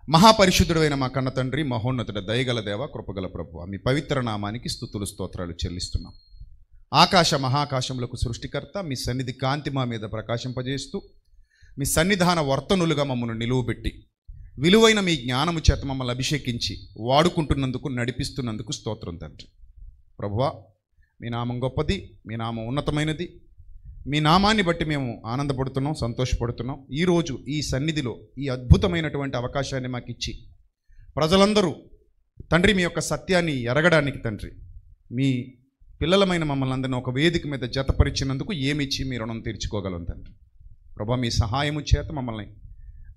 మహాపరిశుద్ధుడైన మా కన్న తండ్రి, మహోన్నతుడ, దయగల దేవ, కృపగల ప్రభువా, మీ పవిత్ర నామానికి స్తుతులు స్తోత్రాలు చెల్లిస్తున్నాం. ఆకాశ మహాకాశములకు సృష్టికర్త, మీ సన్నిధి కాంతి మా మీద ప్రకాశింపజేస్తూ మీ సన్నిధాన వర్తనులుగా మమ్మల్ని నిలువబెట్టి విలువైన మీ జ్ఞానము చేత మమ్మల్ని అభిషేకించి వాడుకుంటున్నందుకు, నడిపిస్తున్నందుకు స్తోత్రం తండ్రి. ప్రభువా, మీ నామం గొప్పది, మీ నామం ఉన్నతమైనది. మీ నామాన్ని బట్టి మేము ఆనందపడుతున్నాం, సంతోషపడుతున్నాం. ఈరోజు ఈ సన్నిధిలో ఈ అద్భుతమైనటువంటి అవకాశాన్ని మాకు ఇచ్చి ప్రజలందరూ తండ్రి మీ యొక్క సత్యాన్ని ఎరగడానికి తండ్రి మీ పిల్లలమైన మమ్మల్ని అందరినీ ఒక వేదిక మీద జతపరిచినందుకు ఏమిచ్చి మీ రుణం తీర్చుకోగలం తండ్రి. ప్రభా, మీ సహాయము చేత మమ్మల్ని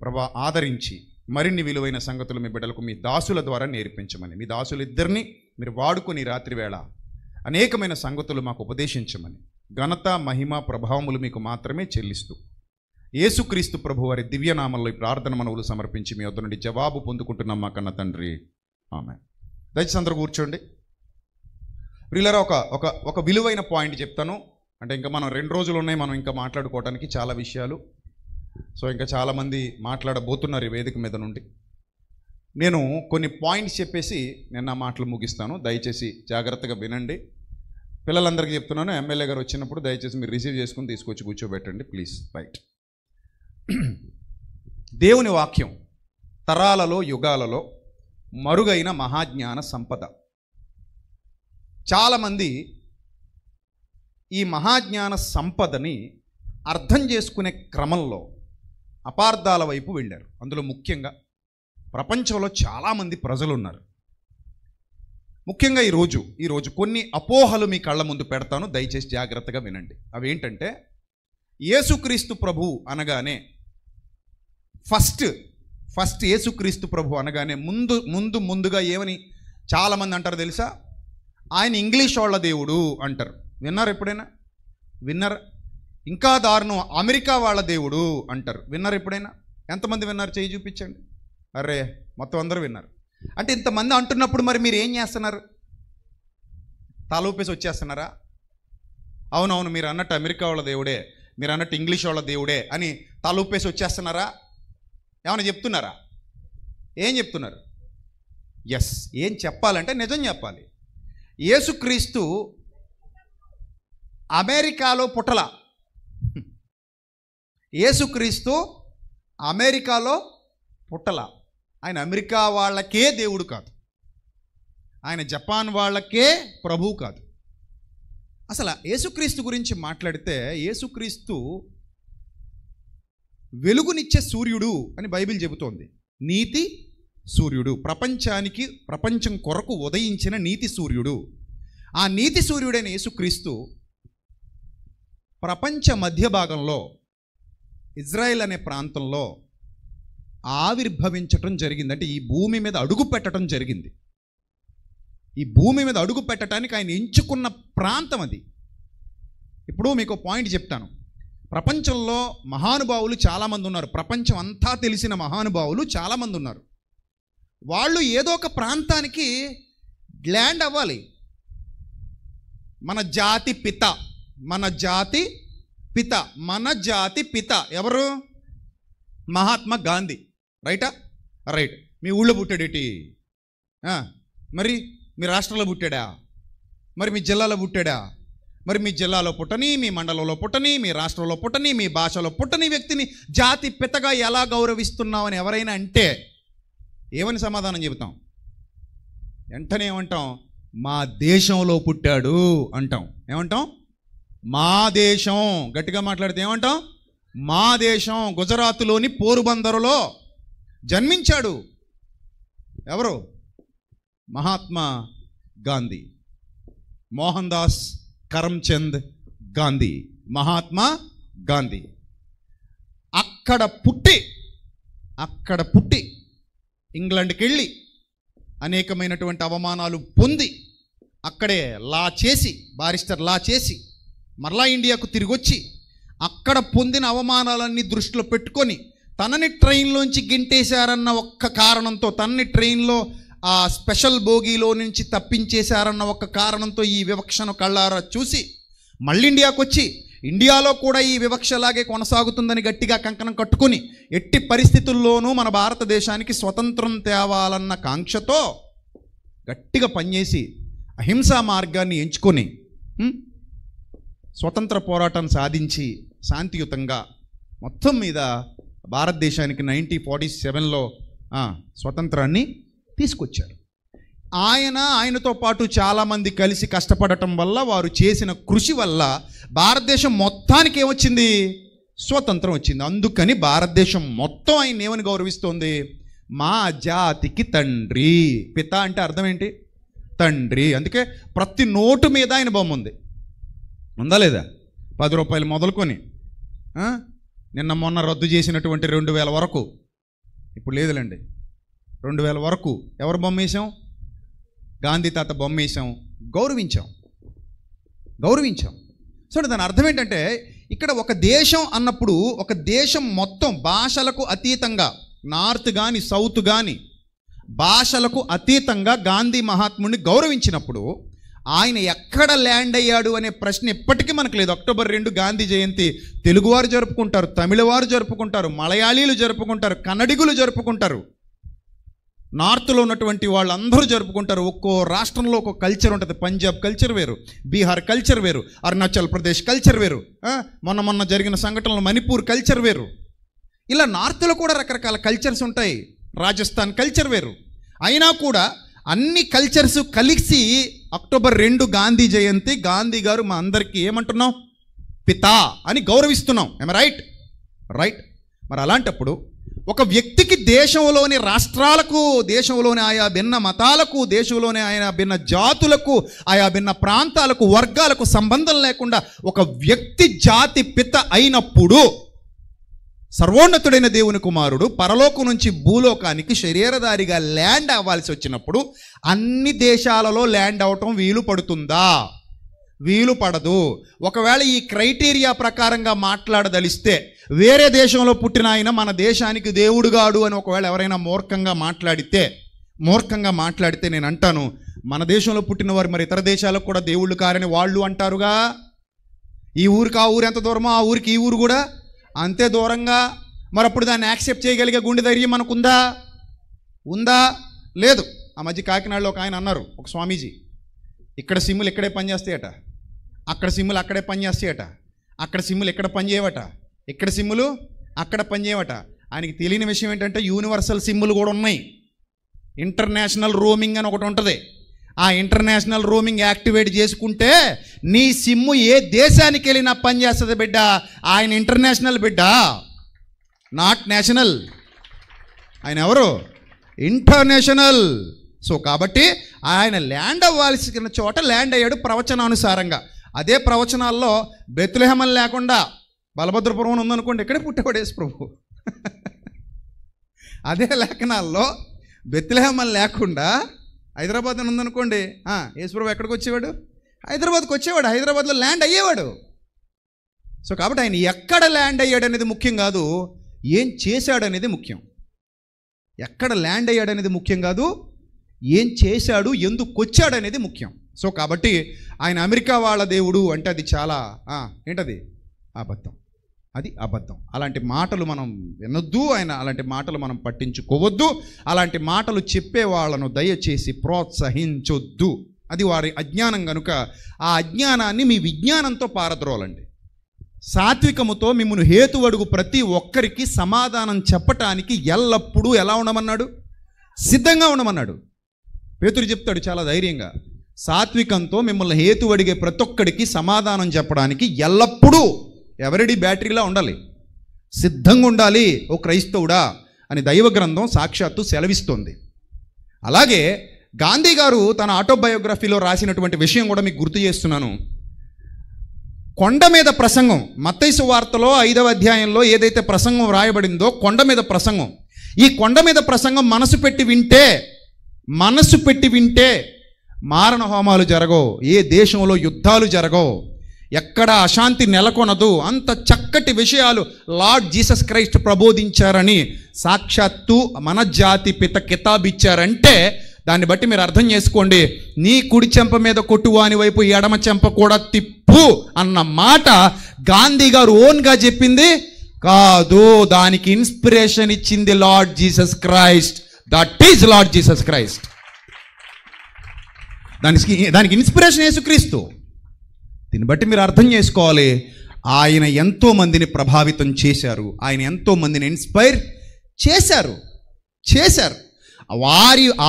ప్రభా ఆదరించి మరిన్ని విలువైన సంగతులు మీ బిడ్డలకు మీ దాసుల ద్వారా నేర్పించమని, మీ దాసులిద్దరినీ మీరు వాడుకొని రాత్రి వేళ అనేకమైన సంగతులు మాకు ఉపదేశించమని, ఘనత, మహిమ, ప్రభావములు మీకు మాత్రమే చెల్లిస్తూ యేసుక్రీస్తు ప్రభు వారి దివ్యనామంలో ఈ ప్రార్థన మనవులు సమర్పించి మీ వద్ద నుండి జవాబు పొందుకుంటున్నాం మా కన్న తండ్రి. ఆమేన్. దయచేసి అందరూ కూర్చోండి. ప్రియులారా, ఒక విలువైన పాయింట్ చెప్తాను. అంటే ఇంకా మనం 2 రోజులు ఉన్నాయి, మనం ఇంకా మాట్లాడుకోవడానికి చాలా విషయాలు. సో ఇంకా చాలామంది మాట్లాడబోతున్నారు ఈ వేదిక మీద నుండి. నేను కొన్ని పాయింట్స్ చెప్పేసి నేను నా మాటలు ముగిస్తాను. దయచేసి జాగ్రత్తగా వినండి. పిల్లలందరికీ చెప్తున్నాను, ఎమ్మెల్యే గారు వచ్చినప్పుడు దయచేసి మీరు రిసీవ్ చేసుకుని తీసుకొచ్చి కూర్చోబెట్టండి ప్లీజ్. రైట్. దేవుని వాక్యం తరాలలో, యుగాలలో మరుగైన మహాజ్ఞాన సంపద. చాలామంది ఈ మహాజ్ఞాన సంపదని అర్థం చేసుకునే క్రమంలో అపార్థాల వైపు వెళ్ళారు. అందులో ముఖ్యంగా ప్రపంచంలో చాలామంది ప్రజలు ఉన్నారు. ముఖ్యంగా ఈరోజు కొన్ని అపోహలు మీ కళ్ళ ముందు పెడతాను, దయచేసి జాగ్రత్తగా వినండి. అవి ఏంటంటే, యేసుక్రీస్తు ప్రభు అనగానే ఫస్ట్ యేసుక్రీస్తు ప్రభు అనగానే ముందుగా ఏమని చాలామంది అంటారు తెలుసా? ఆయన ఇంగ్లీష్ వాళ్ళ దేవుడు అంటారు. విన్నారు ఎప్పుడైనా? విన్నారా? ఇంకా దారుణం, అమెరికా వాళ్ళ దేవుడు అంటారు. విన్నారు ఎప్పుడైనా? ఎంతమంది విన్నారు? చేయి చూపించండి. అరే, మొత్తం అందరూ విన్నారు. అంటే ఇంతమంది అంటున్నప్పుడు మరి మీరు ఏం చేస్తున్నారు? తలూపేసి వచ్చేస్తున్నారా? అవునవును, మీరు అన్నట్టు అమెరికా వాళ్ళ దేవుడే, మీరు అన్నట్టు ఇంగ్లీష్ వాళ్ళ దేవుడే అని తలూపేసి వచ్చేస్తున్నారా? ఏమైనా చెప్తున్నారా? ఏం చెప్తున్నారు? ఎస్, ఏం చెప్పాలంటే నిజం చెప్పాలి. యేసుక్రీస్తు అమెరికాలో పుట్టల. యేసుక్రీస్తు అమెరికాలో పుట్టల. ఆయన అమెరికా వాళ్ళకే దేవుడు కాదు, ఆయన జపాన్ వాళ్ళకే ప్రభువు కాదు. అసలు యేసుక్రీస్తు గురించి మాట్లాడితే, యేసుక్రీస్తు వెలుగునిచ్చే సూర్యుడు అని బైబిల్ చెబుతోంది. నీతి సూర్యుడు, ప్రపంచం కొరకు ఉదయించిన నీతి సూర్యుడు. ఆ నీతి సూర్యుడైన యేసుక్రీస్తు ప్రపంచ మధ్య భాగంలో ఇజ్రాయెల్ అనే ప్రాంతంలో ఆవిర్భవించటం జరిగింది. అంటే ఈ భూమి మీద అడుగు పెట్టడం జరిగింది. ఈ భూమి మీద అడుగు పెట్టడానికి ఆయన ఎంచుకున్న ప్రాంతం అది. ఇప్పుడు మీకు పాయింట్ చెప్తాను. ప్రపంచంలో మహానుభావులు చాలామంది ఉన్నారు. ప్రపంచం అంతా తెలిసిన మహానుభావులు చాలామంది ఉన్నారు. వాళ్ళు ఏదో ఒక ప్రాంతానికి ల్యాండ్ అవ్వాలి. మన జాతి పిత ఎవరు? మహాత్మా గాంధీ. రైటా? రైట్. మీ ఊళ్ళో పుట్టాడేటి? మరి మీ రాష్ట్రంలో పుట్టాడా? మరి మీ జిల్లాలో పుట్టాడా? మరి మీ జిల్లాలో పుట్టని, మీ మండలంలో పుట్టని, మీ రాష్ట్రంలో పుట్టని, మీ భాషలో పుట్టని వ్యక్తిని జాతి పితగా ఎలా గౌరవిస్తున్నామని ఎవరైనా అంటే ఏమని సమాధానం చెబుతాం? వెంటనే ఏమంటాం? మా దేశంలో పుట్టాడు అంటాం. ఏమంటాం? మా దేశం. గట్టిగా మాట్లాడితే ఏమంటాం? మా దేశం. గుజరాత్లోని పోరుబందరులో జన్మించాడు. ఎవరు? మహాత్మా గాంధీ. మోహన్ దాస్ కరమ్చంద్ గాంధీ. మహాత్మా గాంధీ అక్కడ పుట్టి ఇంగ్లాండ్కి వెళ్ళి అనేకమైనటువంటి అవమానాలు పొంది అక్కడే బారిస్టర్ లా చేసి మరలా ఇండియాకు తిరిగి వచ్చి అక్కడ పొందిన అవమానాలన్నీ దృష్టిలో పెట్టుకొని తనని ట్రైన్లోంచి గింటేశారన్న ఒక్క కారణంతో, తనని ట్రైన్లో ఆ స్పెషల్ బోగీలో నుంచి తప్పించేశారన్న ఒక్క కారణంతో ఈ వివక్షను కళ్ళారా చూసి మళ్ళీ ఇండియాకు వచ్చి ఇండియాలో కూడా ఈ వివక్షలాగే కొనసాగుతుందని గట్టిగా కంకణం కట్టుకుని ఎట్టి పరిస్థితుల్లోనూ మన భారతదేశానికి స్వతంత్రం తేవాలన్న కాంక్షతో గట్టిగా పనిచేసి అహింసా మార్గాన్ని ఎంచుకొని స్వతంత్ర పోరాటం సాధించి శాంతియుతంగా మొత్తం మీద భారతదేశానికి 1947లో స్వతంత్రాన్ని తీసుకొచ్చారు. ఆయనతో పాటు చాలామంది కలిసి కష్టపడటం వల్ల, వారు చేసిన కృషి వల్ల భారతదేశం మొత్తానికి ఏమొచ్చింది? స్వతంత్రం వచ్చింది. అందుకని భారతదేశం మొత్తం ఆయన ఏమని గౌరవిస్తోంది? మా జాతికి తండ్రి. పిత అంటే అర్థం ఏంటి? తండ్రి. అందుకే ప్రతి నోటు మీద ఆయన బొమ్మ ఉంది. ఉందా లేదా? 10 రూపాయలు మొదలుకొని నిన్న మొన్న రద్దు చేసినటువంటి 2000 వరకు, ఇప్పుడు లేదులేండి, 2000 వరకు ఎవరు బొమ్మ వేసాం? గాంధీ తాత బొమ్మ వేసాం, గౌరవించాం. సో దాని అర్థం ఏంటంటే, ఇక్కడ ఒక దేశం అన్నప్పుడు ఒక దేశం మొత్తం భాషలకు అతీతంగా, నార్త్ కానీ సౌత్ కానీ భాషలకు అతీతంగా గాంధీ మహాత్ముడిని గౌరవించినప్పుడు ఆయన ఎక్కడ ల్యాండ్ అయ్యాడు అనే ప్రశ్న ఇప్పటికీ మనకు లేదు. అక్టోబర్ 2 గాంధీ జయంతి తెలుగువారు జరుపుకుంటారు, తమిళవారు జరుపుకుంటారు, మలయాళీలు జరుపుకుంటారు, కన్నడిగులు జరుపుకుంటారు, నార్త్లో ఉన్నటువంటి వాళ్ళందరూ జరుపుకుంటారు. ఒక్కో రాష్ట్రంలో ఒక్కో కల్చర్ ఉంటుంది. పంజాబ్ కల్చర్ వేరు, బీహార్ కల్చర్ వేరు, అరుణాచల్ ప్రదేశ్ కల్చర్ వేరు, మొన్న జరిగిన సంఘటనలో మణిపూర్ కల్చర్ వేరు. ఇలా నార్త్లో కూడా రకరకాల కల్చర్స్ ఉంటాయి. రాజస్థాన్ కల్చర్ వేరు. అయినా కూడా అన్ని కల్చర్స్ కలిసి అక్టోబర్ 2 గాంధీ జయంతి, గాంధీ గారు మా అందరికీ ఏమంటున్నాం? పితా అని గౌరవిస్తున్నాం. రైట్? మరి అలాంటప్పుడు ఒక వ్యక్తికి దేశంలోని రాష్ట్రాలకు, దేశంలోని ఆయా భిన్న మతాలకు, దేశంలోని ఆయా భిన్న జాతులకు, ఆయా భిన్న ప్రాంతాలకు, వర్గాలకు సంబంధం లేకుండా ఒక వ్యక్తి జాతి పిత అయినప్పుడు, సర్వోన్నతుడైన దేవుని కుమారుడు పరలోకం నుంచి భూలోకానికి శరీరధారిగా ల్యాండ్ అవ్వాల్సి వచ్చినప్పుడు అన్ని దేశాలలో ల్యాండ్ అవటం వీలు పడుతుందా? వీలు పడదు. ఒకవేళ ఈ క్రైటీరియా ప్రకారంగా మాట్లాడదలిస్తే, వేరే దేశంలో పుట్టిన ఆయన మన దేశానికి దేవుడుగాడు అని ఒకవేళ ఎవరైనా మూర్ఖంగా మాట్లాడితే నేను అంటాను, మన దేశంలో పుట్టిన వారు మరి ఇతర దేశాలకు కూడా దేవుళ్ళు కారని వాళ్ళు అంటారుగా. ఈ ఊరికి ఆ ఊరు ఎంత దూరమో ఆ ఊరికి ఈ ఊరు కూడా అంతే దూరంగా. మరి అప్పుడు దాన్ని యాక్సెప్ట్ చేయగలిగే గుండె ధైర్యం ఉందా? లేదు. ఆ మధ్య కాకినాడలో ఒక ఆయన అన్నారు, ఒక స్వామీజీ, ఇక్కడ సిమ్ములు ఇక్కడే పనిచేస్తాయట, అక్కడ సిమ్ములు అక్కడే పనిచేస్తాయట, అక్కడ సిమ్ములు ఇక్కడ పనిచేయవట, ఇక్కడ సిమ్ములు అక్కడ పనిచేయవట. ఆయనకి తెలియని విషయం ఏంటంటే యూనివర్సల్ సిమ్ములు కూడా ఉన్నాయి. ఇంటర్నేషనల్ రోమింగ్ అని ఒకటి ఉంటుంది. ఆ ఇంటర్నేషనల్ రోమింగ్ యాక్టివేట్ చేసుకుంటే నీ సిమ్ము ఏ దేశానికి వెళ్ళినా పనిచేస్తుంది బిడ్డ. ఆయన ఇంటర్నేషనల్ బిడ్డ, నాట్ నేషనల్. ఆయన ఎవరు? ఇంటర్నేషనల్. సో కాబట్టి ఆయన ల్యాండ్ అవ్వాల్సిన చోట ల్యాండ్ అయ్యాడు ప్రవచనానుసారంగా. అదే ప్రవచనాల్లో బెత్లెహేమని లేకుండా బలభద్రపురం ఉందనుకోండి, ఇక్కడే పుట్టేవాడు యేసు ప్రభు. అదే లేఖనాల్లో బెత్లెహేమని లేకుండా హైదరాబాద్ అని ఉందనుకోండి, యేసు ప్రభు ఎక్కడికి వచ్చేవాడు? హైదరాబాద్కి వచ్చేవాడు, హైదరాబాద్లో ల్యాండ్ అయ్యేవాడు. సో కాబట్టి ఆయన ఎక్కడ ల్యాండ్ అయ్యాడు అనేది ముఖ్యం కాదు, ఏం చేశాడు అనేది ముఖ్యం. ఎక్కడ ల్యాండ్ అయ్యాడు అనేది ముఖ్యం కాదు, ఏం చేశాడు, ఎందుకు వచ్చాడు అనేది ముఖ్యం. సో కాబట్టి ఆయన అమెరికా వాళ్ళ దేవుడు అంటే అది చాలా ఏంటది? అబద్ధం. అది అబద్ధం. అలాంటి మాటలు మనం వినొద్దు, అలాంటి మాటలు మనం పట్టించుకోవద్దు. అలాంటి మాటలు చెప్పే వాళ్ళను దయచేసి ప్రోత్సహించొద్దు. అది వారి అజ్ఞానం కనుక ఆ అజ్ఞానాన్ని మీ విజ్ఞానంతో పారద్రోలండి. సాత్వికముతో మిమ్మల్ని హేతువడుగు ప్రతి ఒక్కరికి సమాధానం చెప్పటానికి ఎల్లప్పుడూ ఎలా ఉండమన్నాడు? సిద్ధంగా ఉండమన్నాడు. పేతురు చెప్తాడు చాలా ధైర్యంగా, సాత్వికంతో మిమ్మల్ని హేతు అడిగే ప్రతి ఒక్కడికి సమాధానం చెప్పడానికి ఎల్లప్పుడూ ఎవరిడి బ్యాటరీలా ఉండాలి, సిద్ధంగా ఉండాలి ఓ క్రైస్తవుడా అని దైవ గ్రంథం సాక్షాత్తు సెలవిస్తోంది. అలాగే గాంధీ గారు తన ఆటోబయోగ్రఫీలో రాసినటువంటి విషయం కూడా మీకు గుర్తు చేస్తున్నాను. కొండ మీద ప్రసంగం, మత్తయి సువార్తలో 5వ అధ్యాయంలో ఏదైతే ప్రసంగం రాయబడిందో కొండ మీద ప్రసంగం, ఈ కొండ మీద ప్రసంగం మనసు పెట్టి వింటే మారణ హోమాలు జరగవు, ఏ దేశంలో యుద్ధాలు జరగవు, ఎక్కడ అశాంతి నెలకొనదు. అంత చక్కటి విషయాలు లార్డ్ జీసస్ క్రైస్ట్ ప్రబోధించారని సాక్షాత్తు మన జాతి పిత కితాబిచ్చారంటే దాన్ని బట్టి మీరు అర్థం చేసుకోండి, నీ కుడి చెంప మీద కొట్టువాని వైపు ఎడమ చెంప కూడా తిప్పు అన్న మాట గాంధీ గారు ఓన్గా చెప్పింది కాదు. దానికి ఇన్స్పిరేషన్ ఇచ్చింది lord Jesus Christ. That is lord Jesus Christ. దానికి ఇన్స్పిరేషన్ యేసుక్రీస్తు. దీన్ని బట్టి మీరు అర్థం చేసుకోవాలి, ఆయన ఎంతో మందిని ప్రభావితం చేశారు, ఆయన ఎంతో మందిని ఇన్స్పైర్ చేశారు.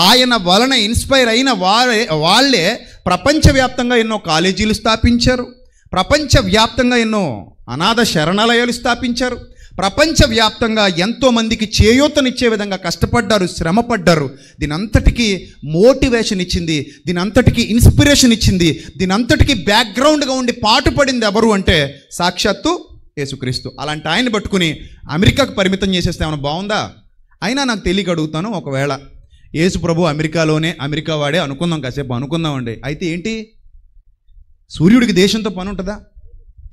ఆయన వలన ఇన్స్పైర్ అయిన వాళ్ళే ప్రపంచవ్యాప్తంగా ఎన్నో కాలేజీలు స్థాపించారు, ప్రపంచవ్యాప్తంగా ఎన్నో అనాథ శరణాలయాలు స్థాపించారు, ప్రపంచవ్యాప్తంగా ఎంతోమందికి చేయూతనిచ్చే విధంగా కష్టపడ్డారు, శ్రమపడ్డారు. దీనంతటికీ మోటివేషన్ ఇచ్చింది, దీనంతటికీ ఇన్స్పిరేషన్ ఇచ్చింది, దీనంతటికీ బ్యాక్గ్రౌండ్గా ఉండి పాటుపడింది ఎవరు అంటే సాక్షాత్తు యేసుక్రీస్తు. అలాంటి ఆయన్ని పట్టుకుని అమెరికాకు పరిమితం చేసేస్తే ఏమైనా బాగుందా? అయినా నాకు తెలియక అడుగుతాను, ఒకవేళ యేసు ప్రభు అమెరికా వాడే అనుకుందాం, కాసేపు అనుకుందామండి. అయితే ఏంటి, సూర్యుడికి దేశంతో పని ఉంటుందా?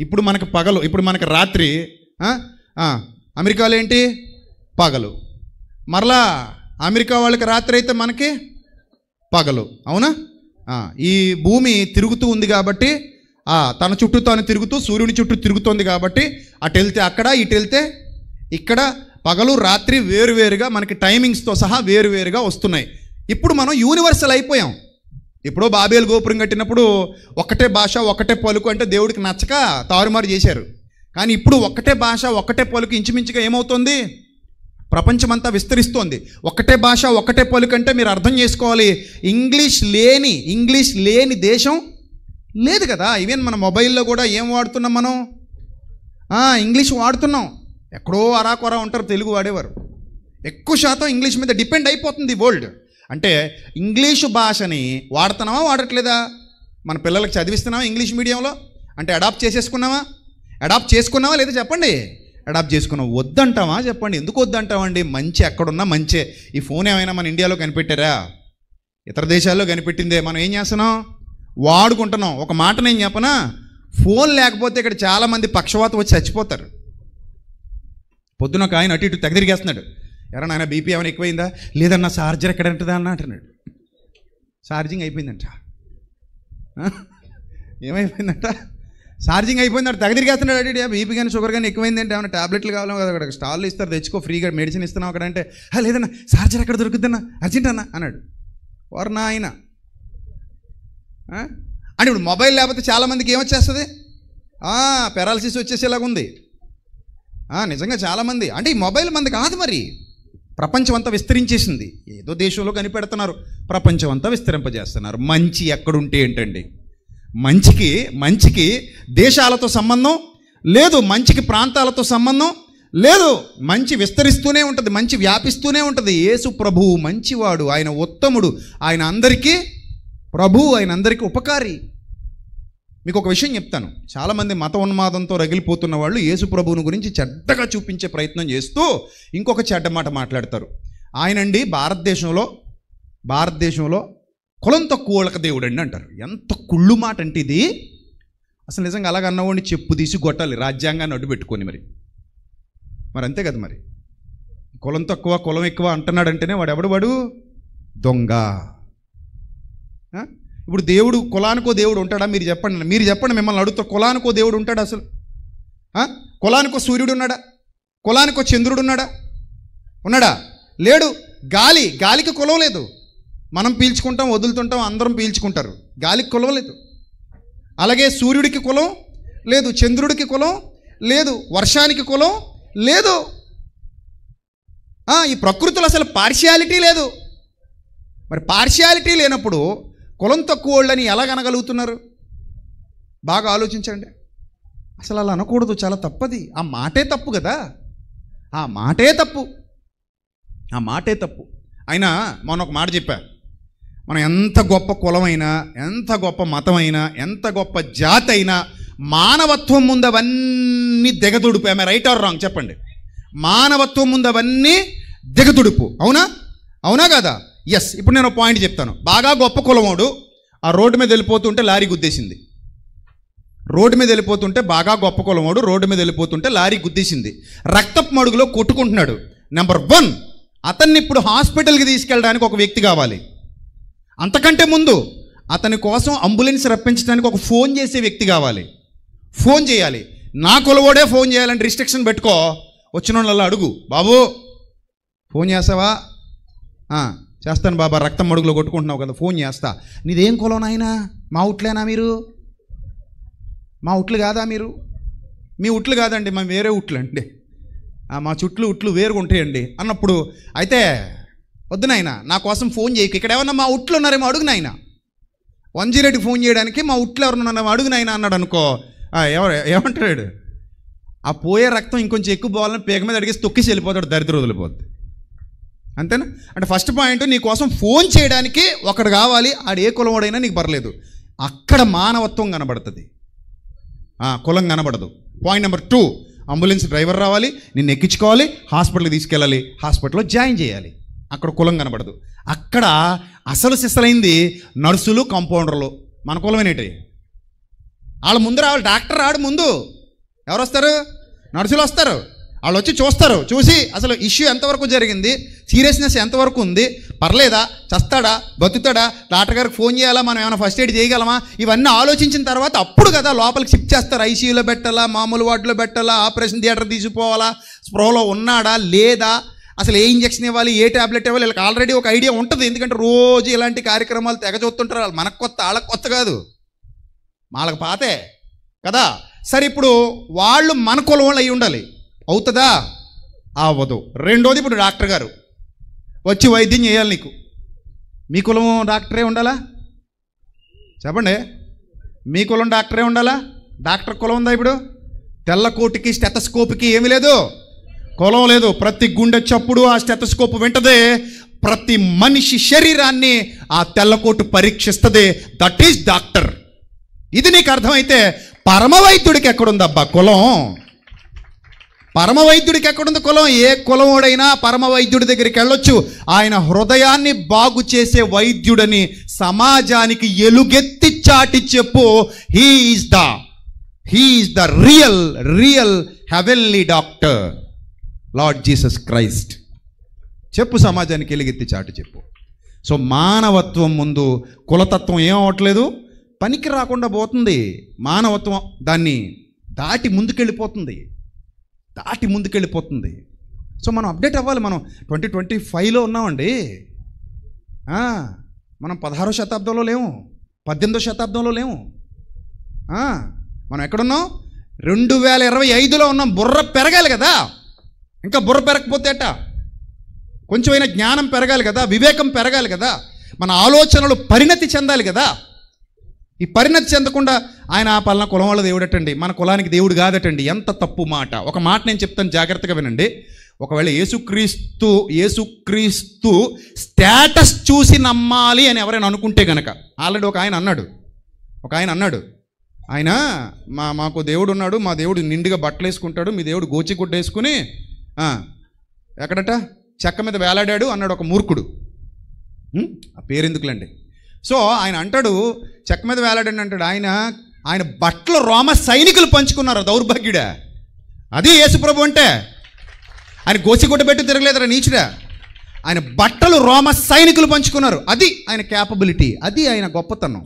ఇప్పుడు మనకు పగలు, ఇప్పుడు మనకు రాత్రి, అమెరికాలో ఏంటి పగలు, మరలా అమెరికా వాళ్ళకి రాత్రి అయితే మనకి పగలు, అవునా? ఈ భూమి తిరుగుతూ ఉంది కాబట్టి, తన చుట్టూ తాను తిరుగుతూ సూర్యుని చుట్టూ తిరుగుతోంది కాబట్టి, అటు వెళ్తే అక్కడ, ఇటు వెళ్తే ఇక్కడ, పగలు రాత్రి వేరువేరుగా మనకి టైమింగ్స్తో సహా వేరువేరుగా వస్తున్నాయి. ఇప్పుడు మనం యూనివర్సల్ అయిపోయాం. ఎప్పుడో బాబేలు గోపురం కట్టినప్పుడు ఒక్కటే భాష ఒకటే పలుకు అంటే దేవుడికి నచ్చక తారుమారు చేశారు. కానీ ఇప్పుడు ఒక్కటే భాష ఒకటే పలుకు ఇంచుమించుగా ఏమవుతుంది, ప్రపంచమంతా విస్తరిస్తోంది. ఒకటే భాష ఒకటే పలుకు అంటే మీరు అర్థం చేసుకోవాలి, ఇంగ్లీష్ లేని దేశం లేదు కదా. ఈవెన్ మన మొబైల్లో కూడా ఏం వాడుతున్నాం మనం, ఇంగ్లీష్ వాడుతున్నాం. ఎక్కడో అరాకొరా ఉంటారు తెలుగు వాడేవారు. ఎక్కువ శాతం ఇంగ్లీష్ మీద డిపెండ్ అయిపోతుంది వరల్డ్. అంటే ఇంగ్లీషు భాషని వాడుతున్నావా వాడట్లేదా? మన పిల్లలకు చదివిస్తున్నావా ఇంగ్లీష్ మీడియంలో? అంటే అడాప్ట్ చేసుకున్నావా లేదా చెప్పండి? అడాప్ట్ చేసుకున్నావు. వద్దంటావా చెప్పండి? ఎందుకు వద్దంటామండి? మంచి ఎక్కడున్నా మంచే. ఈ ఫోన్ ఏమైనా మన ఇండియాలో కనిపెట్టారా? ఇతర దేశాల్లో కనిపెట్టిందే. మనం ఏం చేస్తున్నాం, వాడుకుంటున్నాం. ఒక మాట నేను చెప్పనా, ఫోన్ లేకపోతే ఇక్కడ చాలామంది పక్షవాతం వచ్చి చచ్చిపోతారు. పొద్దున ఒక ఆయన అటు ఇటు తెగదిరిగేస్తున్నాడు, ఎవరన్నా ఆయన బీపీ ఏమైనా ఎక్కువైందా? లేదన్నా ఛార్జర్ ఎక్కడ ఉంటుందా అన్న అంటున్నాడు. ఛార్జింగ్ అయిపోయిందంట. ఏమైపోయిందంట? ఛార్జింగ్ అయిపోయిందంట. తెగదిరిగేస్తున్నాడు అటు ఇటు. బీపీ కానీ షుగర్ కానీ ఎక్కువైందంటే ఏమైనా టాబ్లెట్లు కావాలో కదా, అక్కడ స్టాల్లో ఇస్తారు, తెచ్చుకో ఫ్రీగా మెడిసిన్ ఇస్తున్నావు అక్కడ అంటే, లేదన్నా ఛార్జర్ ఎక్కడ దొరుకుతుందన్నా అర్జెంట్ అన్న అన్నాడు. వారు ఆయన అంటే ఇప్పుడు మొబైల్ లేకపోతే చాలామందికి ఏమొచ్చేస్తుంది, పెరాలసిస్ వచ్చేసేలాగా ఉంది. నిజంగా చాలామంది, అంటే ఈ మొబైల్ మంది కాదు, మరి ప్రపంచం అంతా విస్తరించేసింది. ఏదో దేశంలో కనిపెడుతున్నారు, ప్రపంచం అంతా విస్తరింపజేస్తున్నారు. మంచి ఎక్కడుంటే ఏంటండి? మంచికి దేశాలతో సంబంధం లేదు, మంచికి ప్రాంతాలతో సంబంధం లేదు. మంచి విస్తరిస్తూనే ఉంటుంది, మంచి వ్యాపిస్తూనే ఉంటుంది. యేసు ప్రభువు మంచివాడు, ఆయన ఉత్తముడు, ఆయన అందరికీ ప్రభువు, ఆయన అందరికీ ఉపకారి. మీకు ఒక విషయం చెప్తాను, చాలామంది మత ఉన్మాదంతో రగిలిపోతున్న వాళ్ళు యేసు ప్రభువుని గురించి చెడ్డగా చూపించే ప్రయత్నం చేస్తూ ఇంకొక చెడ్డ మాట మాట్లాడతారు. ఆయనండి భారతదేశంలో కులం తక్కువ వాళ్ళకి దేవుడు అండి అంటారు. ఎంత కుళ్ళు మాట అంటే ఇది. అసలు నిజంగా అలాగ అన్నవాడిని చెప్పు తీసి కొట్టాలి, రాజ్యాంగాన్ని అడ్డు పెట్టుకొని. మరి అంతే కదా. మరి కులం తక్కువ కులం ఎక్కువ అంటున్నాడంటేనే వాడు దొంగ. ఇప్పుడు దేవుడు కులానికో దేవుడు ఉంటాడా? మీరు చెప్పండి, మిమ్మల్ని అడుగుతా. కులానికో దేవుడు ఉంటాడా అసలు? కులానికో సూర్యుడు ఉన్నాడా? కులానికో చంద్రుడు ఉన్నాడా? లేడు. గాలికి కులం లేదు. మనం పీల్చుకుంటాం, వదులుతుంటాం, అందరం పీల్చుకుంటారు. గాలికి కులం లేదు. అలాగే సూర్యుడికి కులం లేదు, చంద్రుడికి కులం లేదు, వర్షానికి కులం లేదు. ఈ ప్రకృతిలో అసలు పార్షియాలిటీ లేదు. మరి పార్షియాలిటీ లేనప్పుడు కులం తక్కువ వాళ్ళని ఎలాగనగలుగుతున్నారు? బాగా ఆలోచించండి. అసలు అలా అనకూడదు, చాలా తప్పది. ఆ మాటే తప్పు కదా, ఆ మాటే తప్పు. అయినా మొన్న ఒక మాట చెప్పా, మనం ఎంత గొప్ప కులమైనా, ఎంత గొప్ప మతమైనా, ఎంత గొప్ప జాతి అయినా మానవత్వం ముందు అవన్నీ దిగదుడుపు. ఆమె రైట్ ఆర్ రాంగ్ చెప్పండి? మానవత్వం ముందు అవన్నీ దిగదుడుపు. అవునా కదా? ఎస్. ఇప్పుడు నేను పాయింట్ చెప్తాను. బాగా గొప్ప కులమోడు ఆ రోడ్డు మీద వెళ్ళిపోతుంటే లారీ గుద్దేసింది. బాగా గొప్ప కులమోడు రోడ్డు మీద వెళ్ళిపోతుంటే లారీ గుద్దేసింది. రక్తపు మడుగులో కొట్టుకుంటున్నాడు. నెంబర్ 1, అతన్ని ఇప్పుడు హాస్పిటల్కి తీసుకెళ్ళడానికి ఒక వ్యక్తి కావాలి. అంతకంటే ముందు అతని కోసం అంబులెన్స్ రప్పించడానికి ఒక ఫోన్ చేసే వ్యక్తి కావాలి. ఫోన్ చేయాలి. నా కులవాడే ఫోన్ చేయాలంటే రిస్ట్రిక్షన్ పెట్టుకో. వచ్చిన వాళ్ళ అడుగు, బాబు ఫోన్ చేస్తావా? చేస్తాను బాబా, రక్తం మడుగులో కొట్టుకుంటున్నావు కదా, ఫోన్ చేస్తా. నీదేం కులం నాయనా? మా ఉట్లేనా మీరు? మా ఉట్లు కాదా మీరు? మీ ఉట్లు కాదండి, మేము వేరే ఉట్లు అండి, మా ఉట్లు వేరుగా ఉంటాయండి అన్నప్పుడు, అయితే వద్దు నాయన నా కోసం ఫోన్ చేయకు, ఇక్కడ ఏమన్నా మా ఉట్లు ఉన్నారేమో అడుగు నాయన, 108కి ఫోన్ చేయడానికి మా ఉట్లు ఎవరున్నారేమో అడుగు నాయన అన్నాడు అనుకో, ఏమంటాడు? ఆ పోయే రక్తం ఇంకొంచెం ఎక్కువ పోవాలని పేగ మీద అడిగేసి తొక్కేసి వెళ్ళిపోతాడు, దరిద్రం వదిలిపోద్ది. అంతేనా? అంటే ఫస్ట్ పాయింట్, నీ కోసం ఫోన్ చేయడానికి ఒకడు కావాలి, ఆడు ఏ కులం వాడైనా నీకు పర్లేదు. అక్కడ మానవత్వం కనబడుతుంది, కులం కనబడదు. పాయింట్ నెంబర్ 2, అంబులెన్స్ డ్రైవర్ రావాలి, నిన్ను ఎక్కించుకోవాలి, హాస్పిటల్కి తీసుకెళ్ళాలి, హాస్పిటల్లో జాయిన్ చేయాలి. అక్కడ కులం కనబడదు. అక్కడ అసలు సిసలైంది నర్సులు, కాంపౌండర్లు. మన కులమేనేటి? వాళ్ళ ముందు రావాలి, డాక్టర్ రాడు ముందు. ఎవరు వస్తారు? నర్సులు వస్తారు. వాళ్ళు వచ్చి చూస్తారు, చూసి అసలు ఇష్యూ ఎంతవరకు జరిగింది, సీరియస్నెస్ ఎంతవరకు ఉంది, పర్లేదా, చస్తాడా, బతుకుతాడా, డాక్టర్ గారికి ఫోన్ చేయాలా, మనం ఏమైనా ఫస్ట్ ఎయిడ్ చేయగలమా, ఇవన్నీ ఆలోచించిన తర్వాత అప్పుడు కదా లోపలికి షిఫ్ట్ చేస్తారు. ఐసీయూలో పెట్టాలా, మామూలు వార్డులో పెట్టాలా, ఆపరేషన్ థియేటర్ తీసుకుపోవాలా, స్ప్రోలో ఉన్నాడా లేదా, అసలు ఏ ఇంజక్షన్ ఇవ్వాలి, ఏ ట్యాబ్లెట్ ఇవ్వాలి, వీళ్ళకి ఆల్రెడీ ఒక ఐడియా ఉంటుంది. ఎందుకంటే రోజు ఇలాంటి కార్యక్రమాలు తెగ చూస్తుంటారు. వాళ్ళు మనకు కొత్త, వాళ్ళకి కొత్త కాదు, వాళ్ళకి పాతే కదా. సరే, ఇప్పుడు వాళ్ళు మన కులం వాళ్ళు అయి ఉండాలి, అవుతుందా? అవ్వదు. రెండోది, ఇప్పుడు డాక్టర్ గారు వచ్చి వైద్యం చేయాలి నీకు. మీ కులం డాక్టరే ఉండాలా? చెప్పండి, మీ కులం డాక్టరే ఉండాలా? డాక్టర్ కులం ఉందా? ఇప్పుడు తెల్లకోటికి స్టెతస్కోప్కి ఏమీ లేదు, కులం లేదు. ప్రతి గుండె చప్పుడు ఆ స్టెతస్కోప్ వింటదే, ప్రతి మనిషి శరీరాన్ని ఆ తెల్లకోటు పరీక్షిస్తుంది. That is doctor. ఇది నీకు అర్థమైతే పరమవైద్యుడికి ఎక్కడుందబ్బా కులం? పరమవైద్యుడికి ఎక్కడుంది కులం? ఏ కులముడైనా పరమవైద్యుడి దగ్గరికి వెళ్ళొచ్చు. ఆయన హృదయాన్ని బాగు చేసే వైద్యుడని సమాజానికి ఎలుగెత్తి చాటి చెప్పు. He is the real heavenly doctor, lord Jesus Christ. చెప్పు, సమాజానికి ఎలుగెత్తి చాటి చెప్పు. సో మానవత్వం ముందు కులతత్వం ఏం అవ్వట్లేదు, పనికి రాకుండా పోతుంది. మానవత్వం దాన్ని దాటి ముందుకెళ్ళిపోతుంది. సో మనం అప్డేట్ అవ్వాలి. మనం 2025లో ఉన్నామండి. మనం 16వ శతాబ్దంలో లేము, 18వ శతాబ్దంలో లేము. మనం ఎక్కడున్నాం? 2025లో ఉన్నాం. బుర్ర పెరగాలి కదా. ఇంకా బుర్ర పెరగకపోతే అట, కొంచెమైనా జ్ఞానం పెరగాలి కదా, వివేకం పెరగాలి కదా, మన ఆలోచనలు పరిణతి చెందాలి కదా. ఈ పరిణతి చెందకుండా ఆయన ఆ పలానా కులం వాళ్ళ దేవుడటండి, మన కులానికి దేవుడు కాదటండి. ఎంత తప్పు మాట. ఒక మాట నేను చెప్తాను, జాగ్రత్తగా వినండి. ఒకవేళ యేసుక్రీస్తు స్టేటస్ చూసి నమ్మాలి అని ఎవరైనా అనుకుంటే కనుక, ఆల్రెడీ ఒక ఆయన అన్నాడు, ఆయన మాకు దేవుడు ఉన్నాడు, మా దేవుడు నిండుగా బట్టలు వేసుకుంటాడు, మీ దేవుడు గోచిగుడ్డ వేసుకుని ఎక్కడట చెక్క మీద వేలాడాడు అన్నాడు ఒక మూర్ఖుడు. ఆ పేరు ఎందుకులేండి. సో ఆయన అంటాడు, చెక్క మీద వేలాడండి అంటాడు. ఆయన బట్టలు రోమ సైనికులు పంచుకున్నారు, దౌర్భాగ్యుడా. అది యేసుప్రభు అంటే. ఆయన గోసిగుడ్డ పెట్టి తిరగలేదురా నీచుడా. ఆయన బట్టలు రోమ సైనికులు పంచుకున్నారు. అది ఆయన క్యాపబిలిటీ, అది ఆయన గొప్పతనం.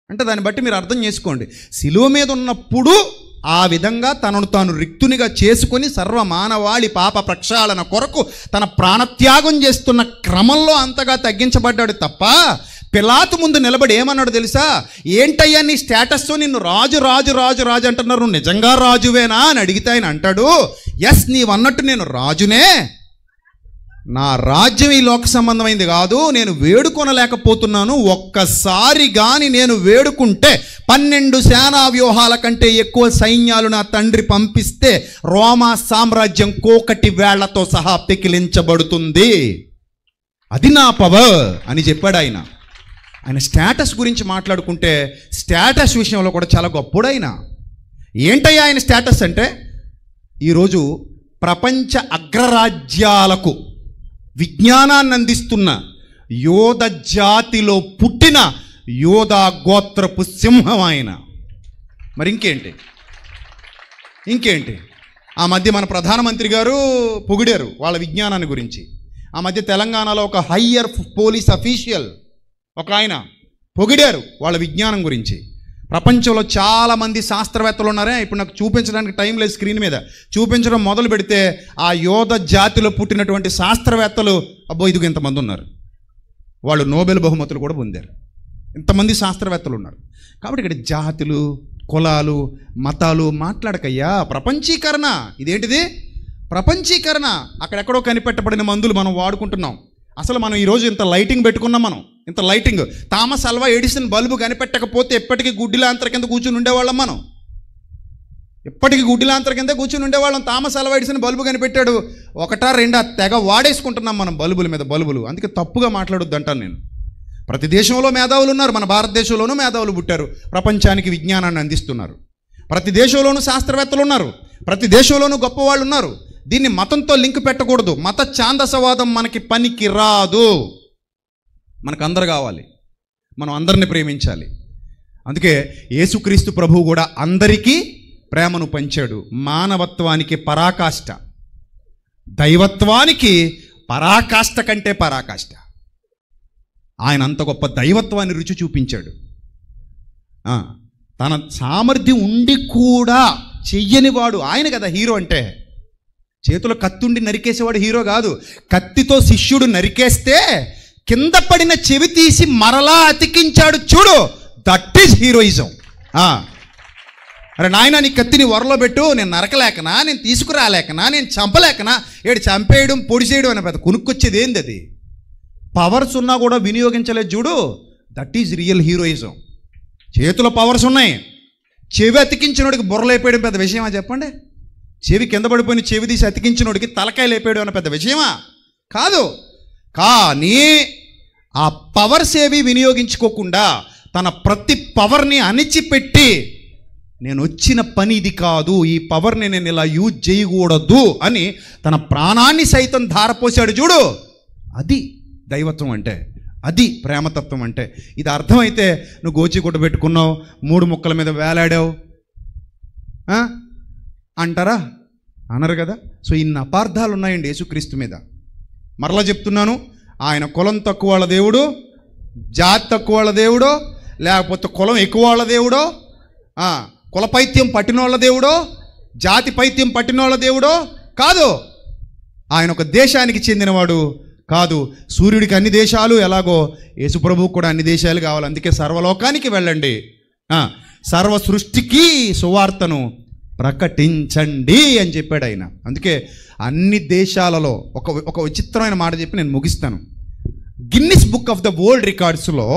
అంటే దాన్ని బట్టి మీరు అర్థం చేసుకోండి. శిలువ మీద ఉన్నప్పుడు ఆ విధంగా తనను తాను రిక్తునిగా చేసుకొని సర్వమానవాళి పాప ప్రక్షాళన కొరకు తన ప్రాణత్యాగం చేస్తున్న క్రమంలో అంతగా తగ్గించబడ్డాడు తప్ప, పిలాతు ముందు నిలబడి ఏమన్నాడు తెలుసా? ఏంటయ్యా నీ స్టేటస్, నిన్ను రాజు రాజు రాజు రాజు అంటున్నారు, నువ్వు నిజంగా రాజువేనా అని అడిగితే ఆయన అంటాడు, ఎస్ నీవన్నట్టు నేను రాజునే, నా రాజ్యం ఈ లోక సంబంధమైంది కాదు, నేను వేడుకొనలేకపోతున్నాను. ఒక్కసారి కానీ నేను వేడుకుంటే 12 సేనా వ్యూహాల కంటే ఎక్కువ సైన్యాలు నా తండ్రి పంపిస్తే రోమా సామ్రాజ్యం కోకటి వేళ్లతో సహా పెకిలించబడుతుంది. అది నా పవర్ అని చెప్పాడు ఆయన. ఆయన స్టేటస్ గురించి మాట్లాడుకుంటే స్టేటస్ విషయంలో కూడా చాలా గొప్పడైన. ఏంటయ్యా ఆయన స్టేటస్ అంటే, ఈరోజు ప్రపంచ అగ్రరాజ్యాలకు విజ్ఞానాన్ని అందిస్తున్న యోధ జాతిలో పుట్టిన యోధా గోత్రపు సింహం ఆయన. మరి ఇంకేంటి ఆ మధ్య మన ప్రధానమంత్రి గారు పొగిడారు వాళ్ళ విజ్ఞానాన్ని గురించి. ఆ మధ్య తెలంగాణలో ఒక హయ్యర్ పోలీస్ అఫీషియల్ ఒక ఆయన పొగిడారు వాళ్ళ విజ్ఞానం గురించి. ప్రపంచంలో చాలామంది శాస్త్రవేత్తలు ఉన్నారే, ఇప్పుడు నాకు చూపించడానికి టైం లేదు, స్క్రీన్ మీద చూపించడం మొదలు పెడితే ఆ యోధ జాతిలో పుట్టినటువంటి శాస్త్రవేత్తలు అబ్బో ఇదిగో ఇంతమంది ఉన్నారు. వాళ్ళు నోబెల్ బహుమతులు కూడా పొందారు. ఇంతమంది శాస్త్రవేత్తలు ఉన్నారు. కాబట్టి ఇక్కడ జాతులు, కులాలు, మతాలు మాట్లాడకయ్యా. ప్రపంచీకరణ, ఇదేంటిది? ప్రపంచీకరణ. అక్కడెక్కడో కనిపెట్టబడిన మందులు మనం వాడుకుంటున్నాం. అసలు మనం ఈరోజు ఇంత లైటింగ్ పెట్టుకున్నాం. మనం ఇంత lighting, Thomas Alva Edison bulb కనిపెట్టకపోతే ఎప్పటికీ గుడ్డిలాంతర కింద కూర్చుని ఉండేవాళ్ళం. మనం ఎప్పటికీ గుడ్డిలాంతర కింద కూర్చుని ఉండేవాళ్ళం. థామస్ అల్వా ఎడిసన్ బల్బు కనిపెట్టాడు, ఒకటా రెండా తెగ వాడేసుకుంటున్నాం మనం బల్బుల మీద బల్బులు. అందుకే తప్పుగా మాట్లాడొద్దు అంటాను నేను. ప్రతి దేశంలో మేధావులు ఉన్నారు. మన భారతదేశంలోనూ మేధావులు పుట్టారు, ప్రపంచానికి విజ్ఞానాన్ని అందిస్తున్నారు. ప్రతి దేశంలోనూ శాస్త్రవేత్తలు ఉన్నారు, ప్రతి దేశంలోనూ గొప్పవాళ్ళు ఉన్నారు. దీన్ని మతంతో లింక్ పెట్టకూడదు. మత ఛాందసవాదం మనకి పనికి రాదు. మనకు అందరు కావాలి, మనం అందరిని ప్రేమించాలి. అందుకే యేసుక్రీస్తు ప్రభువు కూడా అందరికీ ప్రేమను పంచాడు. మానవత్వానికి పరాకాష్ట, దైవత్వానికి పరాకాష్ట కంటే పరాకాష్ట. ఆయన అంత గొప్ప దైవత్వాన్ని రుచి చూపించాడు. తన సామర్థ్యం ఉండి కూడా చెయ్యనివాడు ఆయన కదా హీరో. అంటే చేతిలో కత్తుండి నరికేసేవాడు హీరో కాదు. కత్తితో శిష్యుడు నరికేస్తే కింద పడిన చెవి తీసి మరలా అతికించాడు చూడు, దట్ ఈజ్ హీరోయిజం. అరే నాయన, నీ కత్తిని వరలో పెట్టు, నేను నరకలేకనా, నేను తీసుకురాలేకనా, నేను చంపలేకనా, ఏడు చంపేయడం పొడి చేయడం అనే పెద్ద కొనుక్కొచ్చేది ఏంది? అది పవర్స్ ఉన్నా కూడా వినియోగించలేదు చూడు, దట్ ఈజ్ రియల్ హీరోయిజం. చేతిలో పవర్స్ ఉన్నాయి, చెవి అతికించినోడికి బుర్రలేపేయడం పెద్ద విషయమా చెప్పండి? చెవి కింద పడిపోయిన చెవి తీసి అతికించినోడికి తలకాయ లేపేయడం అన్న పెద్ద విషయమా? కాదు. కానీ ఆ పవర్స్ ఏవి వినియోగించుకోకుండా తన ప్రతి పవర్ని అణిచిపెట్టి నేను వచ్చిన పని ఇది కాదు, ఈ పవర్ని నేను ఇలా యూజ్ చేయకూడదు అని తన ప్రాణాన్ని సైతం ధారపోసాడు చూడు, అది దైవత్వం అంటే, అది ప్రేమతత్వం అంటే. ఇది అర్థమైతే నువ్వు గోచిగుడ్డ పెట్టుకున్నావు, 3 ముక్కల మీద వేలాడావు అంటారా? అనరు కదా. సో ఇన్ని అపార్థాలు ఉన్నాయండి యేసుక్రీస్తు మీద. మరలా చెప్తున్నాను, ఆయన కులం తక్కువ వాళ్ళ దేవుడు, జాతి తక్కువ వాళ్ళ దేవుడో, లేకపోతే కులం ఎక్కువ వాళ్ళ దేవుడో, కుల పైత్యం పట్టినోళ్ళ దేవుడో, జాతి పైత్యం పట్టినోళ్ళ దేవుడో కాదు. ఆయన ఒక దేశానికి చెందినవాడు కాదు. సూర్యుడికి అన్ని దేశాలు ఎలాగో యేసుప్రభువుకు కూడా అన్ని దేశాలు కావాలి. అందుకే సర్వలోకానికి వెళ్ళండి, సర్వ సృష్టికి సువార్తను ప్రకటించండి అని చెప్పాడు ఆయన. అందుకే అన్ని దేశాలలో ఒక విచిత్రమైన మాట చెప్పి నేను ముగిస్తాను. Guinness book of the world రికార్డ్స్లో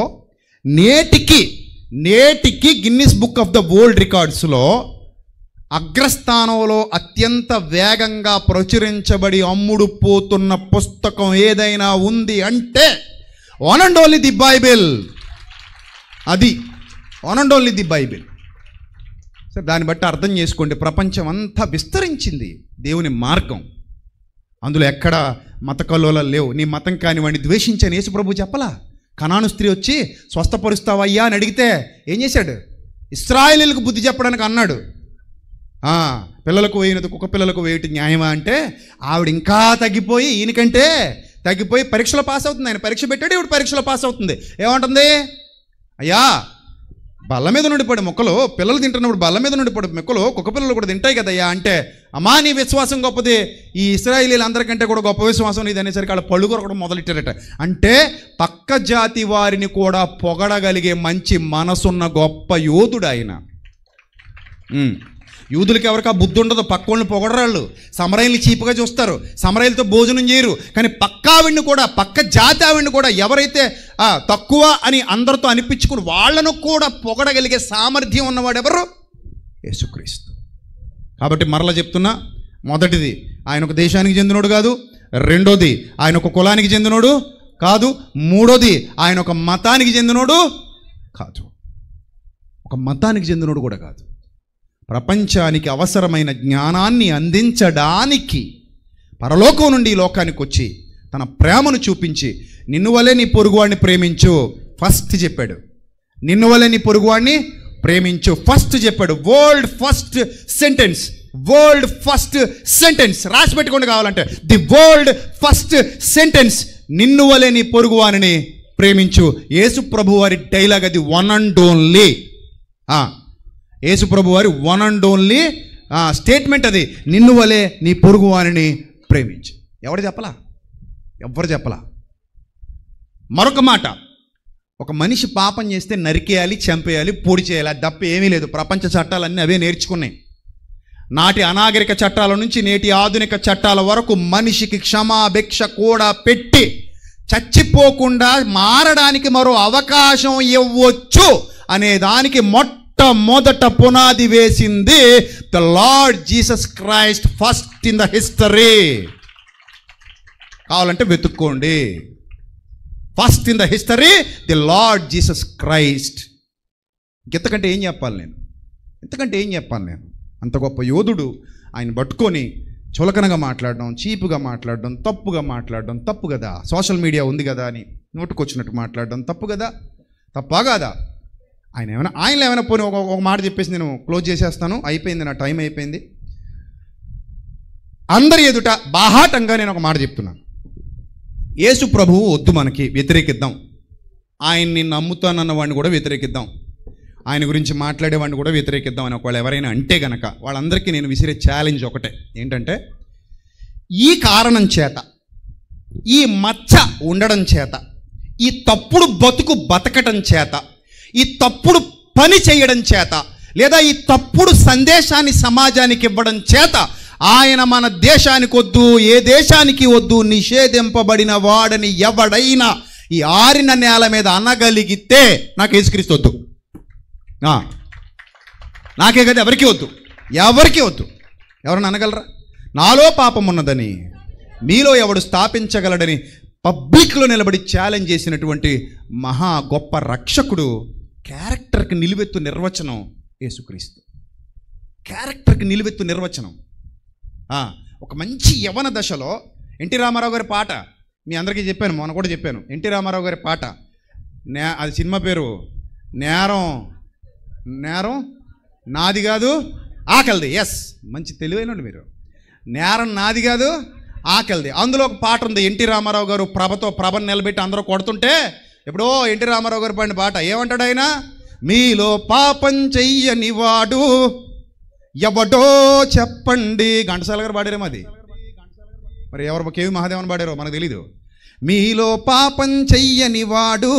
నేటికి Guinness book of the world రికార్డ్స్లో అగ్రస్థానంలో అత్యంత వేగంగా ప్రచురించబడి అమ్ముడు పోతున్న పుస్తకం ఏదైనా ఉంది అంటే one and only the Bible. అది one and only the Bible. సరే, దాన్ని బట్టి అర్థం చేసుకోండి, ప్రపంచం అంతా విస్తరించింది దేవుని మార్గం. అందులో ఎక్కడ మత కల్లోలాలు లేవు. నీ మతం కాని వాడిని ద్వేషించని యేసుప్రభు చెప్పలా? కనాను స్త్రీ వచ్చి స్వస్థపరుస్తావయ్యా అని అడిగితే ఏం చేశాడు? ఇశ్రాయేలీయులకు బుద్ధి చెప్పడానికి అన్నాడు, పిల్లలకు వేయినది కుక్క పిల్లలకు వేయటం న్యాయమా అంటే ఆవిడ ఇంకా తగ్గిపోయి, ఈయనకంటే తగ్గిపోయి పరీక్షలో పాస్ అవుతుంది. ఆయన పరీక్ష పెట్టాడు, ఈవిడ పరీక్షలో పాస్ అవుతుంది. ఏమంటుంది? అయ్యా, బల్ల మీద నుండి పడి మొక్కలు పిల్లలు తింటున్నప్పుడు బల్ల మీద నుండి పడి మొక్కలు కుక్క పిల్లలు కూడా తింటాయి కదయ్యా అంటే, అమ్మా నీ విశ్వాసం గొప్పది, ఈ ఇశ్రాయేలీయులు అందరికంటే కూడా గొప్ప విశ్వాసం ఇది అనేసరికి వాళ్ళ పళ్ళు కొరకడం మొదలెట్టారట. అంటే పక్క జాతి వారిని కూడా పొగడగలిగే మంచి మనసున్న గొప్ప యోధుడు ఆయన. యూదులకి ఎవరికి ఆ బుద్ధి ఉండదు, పక్కోళ్ళని పొగడరాళ్ళు, సమరయుల్ని చీపుగా చూస్తారు, సమరయులతో భోజనం చేయరు. కానీ పక్క ఆవిడ్ని కూడా, పక్క జాతి ఆవిడ్ని కూడా ఎవరైతే తక్కువ అని అందరితో అనిపించుకుని వాళ్ళను కూడా పొగడగలిగే సామర్థ్యం ఉన్నవాడు ఎవరు? యేసుక్రీస్తు. కాబట్టి మరలా చెప్తున్నా, మొదటిది ఆయన ఒక దేశానికి చెందినోడు కాదు, రెండోది ఆయన ఒక కులానికి చెందినోడు కాదు, మూడోది ఆయన ఒక మతానికి చెందినోడు కాదు, ఒక మతానికి చెందినోడు కూడా కాదు. ప్రపంచానికి అవసరమైన జ్ఞానాన్ని అందించడానికి పరలోకం నుండి ఈ లోకానికి వచ్చి తన ప్రేమను చూపించి నిన్ను వలే నీ పొరుగువాడిని ప్రేమించు ఫస్ట్ చెప్పాడు. నిన్ను వలే నీ పొరుగువాడిని ప్రేమించు ఫస్ట్ చెప్పాడు. World first sentence, world first sentence రాసి పెట్టుకోండి కావాలంటే. ది వరల్డ్ ఫస్ట్ సెంటెన్స్, నిన్ను వలే నీ పొరుగువాడిని ప్రేమించు. యేసు ప్రభు వారి డైలాగ్ అది, వన్ అండ్ ఓన్లీ. యేసు ప్రభు వారి వన్ అండ్ ఓన్లీ స్టేట్మెంట్ అది. నిన్ను వలే నీ పొరుగు వారిని ప్రేమించు. ఎవరు చెప్పలా. మరొక మాట, ఒక మనిషి పాపం చేస్తే నరికేయాలి, చంపేయాలి, పొడి చేయాలి, అది తప్ప ఏమీ లేదు. ప్రపంచ చట్టాలన్నీ అవే నేర్చుకున్నాయి. నాటి అనాగరిక చట్టాల నుంచి నేటి ఆధునిక చట్టాల వరకు మనిషికి క్షమాభిక్ష కూడా పెట్టి చచ్చిపోకుండా మారడానికి మరో అవకాశం ఇవ్వచ్చు అనే దానికి మొట్టమొదట పునాది వేసింది the Lord Jesus Christ first in the history. కావాలంటే వెతుక్కోండి. First in the history the Lord Jesus Christ. ఇంతకంటే ఏం చెప్పాలి నేను? అంత గొప్ప యోధుడు, ఆయన పట్టుకొని చులకనగా మాట్లాడడం, చీపుగా మాట్లాడడం, తప్పుగా మాట్లాడడం తప్పు కదా. సోషల్ మీడియా ఉంది కదా అని నోటుకొచ్చినట్టు మాట్లాడడం తప్పు కదా, తప్పా కాదా? ఆయనలో ఏమైనా పోనీ ఒక మాట చెప్పేసి నేను క్లోజ్ చేసేస్తాను, అయిపోయింది, నా టైం అయిపోయింది. అందరి ఎదుట బాహాటంగా నేను ఒక మాట చెప్తున్నాను. యేసు ప్రభువు వద్దు, మనకి వ్యతిరేకిద్దాం. ఆయన్ని నమ్ముతానన్న వాడిని కూడా వ్యతిరేకిద్దాం, ఆయన గురించి మాట్లాడేవాడిని కూడా వ్యతిరేకిద్దాం అని ఒకవేళ ఎవరైనా అంటే గనక వాళ్ళందరికీ నేను విసిరే ఛాలెంజ్ ఒకటే, ఏంటంటే ఈ కారణం చేత, ఈ మచ్చ ఉండడం చేత, ఈ తప్పుడు బతకటం చేత, ఈ తప్పుడు పని చేయడం చేత, లేదా ఈ తప్పుడు సందేశాన్ని సమాజానికి ఇవ్వడం చేత ఆయన మన దేశానికి వద్దు, ఏ దేశానికి వద్దు, నిషేధింపబడిన వాడని ఎవడైనా ఈ ఆరిన నేల మీద అనగలిగితే నాకు యేసుక్రీస్తు వద్దు, నాకే కదా, ఎవరికి వద్దు. ఎవరన్నా అనగలరా? నాలో పాపం ఉన్నదని మీలో ఎవడు స్థాపించగలడని పబ్లిక్లో నిలబడి ఛాలెంజ్ చేసినటువంటి మహా గొప్ప రక్షకుడు. క్యారెక్టర్కి నిలువెత్తు నిర్వచనం యేసుక్రీస్తు. క్యారెక్టర్కి నిలువెత్తు నిర్వచనం. ఒక మంచి యవన దశలో ఎన్టీ రామారావు గారి పాట మీ అందరికీ చెప్పాను, మొన్న కూడా చెప్పాను. ఎన్టీ రామారావు గారి పాట, అది సినిమా పేరు నేరం నాది కాదు ఆకలిది. ఎస్, మంచి తెలివైనడు మీరు. నేరం నాది కాదు ఆకలిది. అందులో ఒక పాట ఉంది, ఎన్టీ రామారావు గారు ప్రభను నిలబెట్టి అందరూ కొడుతుంటే ఎప్పుడో ఎన్టీ రామారావు గారు పాడిన పాట. ఏమంటాడు ఆయన? మీలో పాపం చెయ్యని వాడు ఎవడో చెప్పండి. ఘంటసాల గారు పాడారేమో అది, మరి ఎవరు కేవి మహాదేవన్ పాడారో మనకు తెలీదు. మీలో పాపం చెయ్యని వాడు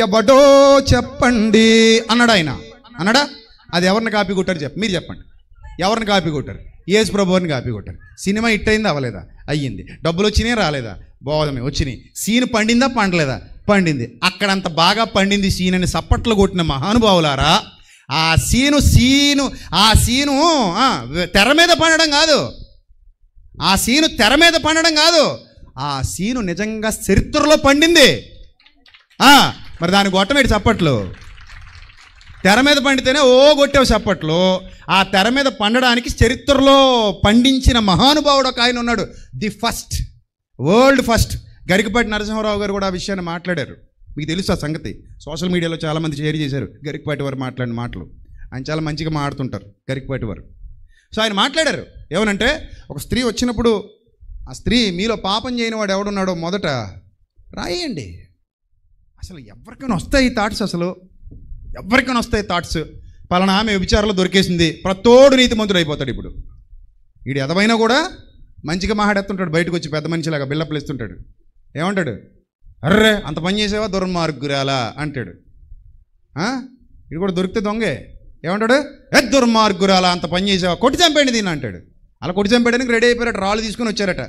ఎవడో చెప్పండి అన్నాడు ఆయన. అన్నాడా? అది ఎవరిని కాపీ కొట్టారు మీరు చెప్పండి. ఎవరిని కాపీ కొట్టారు? యేసు ప్రభువుని కాపీ కొట్టారు. సినిమా హిట్ అయిందా? అవ్వలేదా? అయ్యింది. డబ్బులు వచ్చినాయి రాలేదా? బోధమే వచ్చినాయి. సీన్ పండిందా? పండలేదా? పండింది. అక్కడంత బాగా పండింది సీన్ అని సప్పట్లు కొట్టిన మహానుభావులారా, ఆ సీను తెర మీద పండడం కాదు, ఆ సీను నిజంగా చరిత్రలో పండింది. మరి దాని గొట్టమేటి చప్పట్లు? తెర మీద పండితేనే కొట్టావు చప్పట్లు. ఆ తెర మీద పండడానికి చరిత్రలో పండించిన మహానుభావుడు ఒక ఆయన ఉన్నాడు, the first, world first. Garikapati Narasimharao garu కూడా ఆ విషయాన్ని మాట్లాడారు. మీకు తెలుసు ఆ సంగతి, సోషల్ మీడియాలో చాలామంది షేర్ చేశారు గరికపాటి వారు మాట్లాడిన మాటలు. ఆయన చాలా మంచిగా మాట్లాడుతుంటారు గరికపాటి వారు. సో ఆయన మాట్లాడారు ఏమనంటే, ఒక స్త్రీ వచ్చినప్పుడు ఆ స్త్రీ మీలో పాపం చేయని వాడు ఎవడున్నాడో మొదట రాయండి. అసలు ఎవరికైనా వస్తాయి థాట్స్, ఎవరికైనా వస్తాయి థాట్స్. పలానా ఆమె విచారణలో దొరికేసింది, ప్రతోడు నీతిమంతుడు అయిపోతాడు. ఇప్పుడు వీడు ఎదవైనా కూడా మంచిగా మాట్లాడుతుంటాడు, బయటకు వచ్చి పెద్ద మనిషిలాగా బిల్డప్లు ఇస్తుంటాడు. ఏమంటాడు? అర్రే అంత పని చేసావా దుర్మార్గురాలా అంటాడు. ఇది కూడా దొరికితే దొంగే. ఏమంటాడు? దుర్మార్గురాలా అంత పని చేసావా, కొట్టి చంపేయండి దీన్ని అంటాడు. అలా కొట్టి చంపేయడానికి రెడీ అయిపోయారట, రాళ్ళు తీసుకుని వచ్చారట.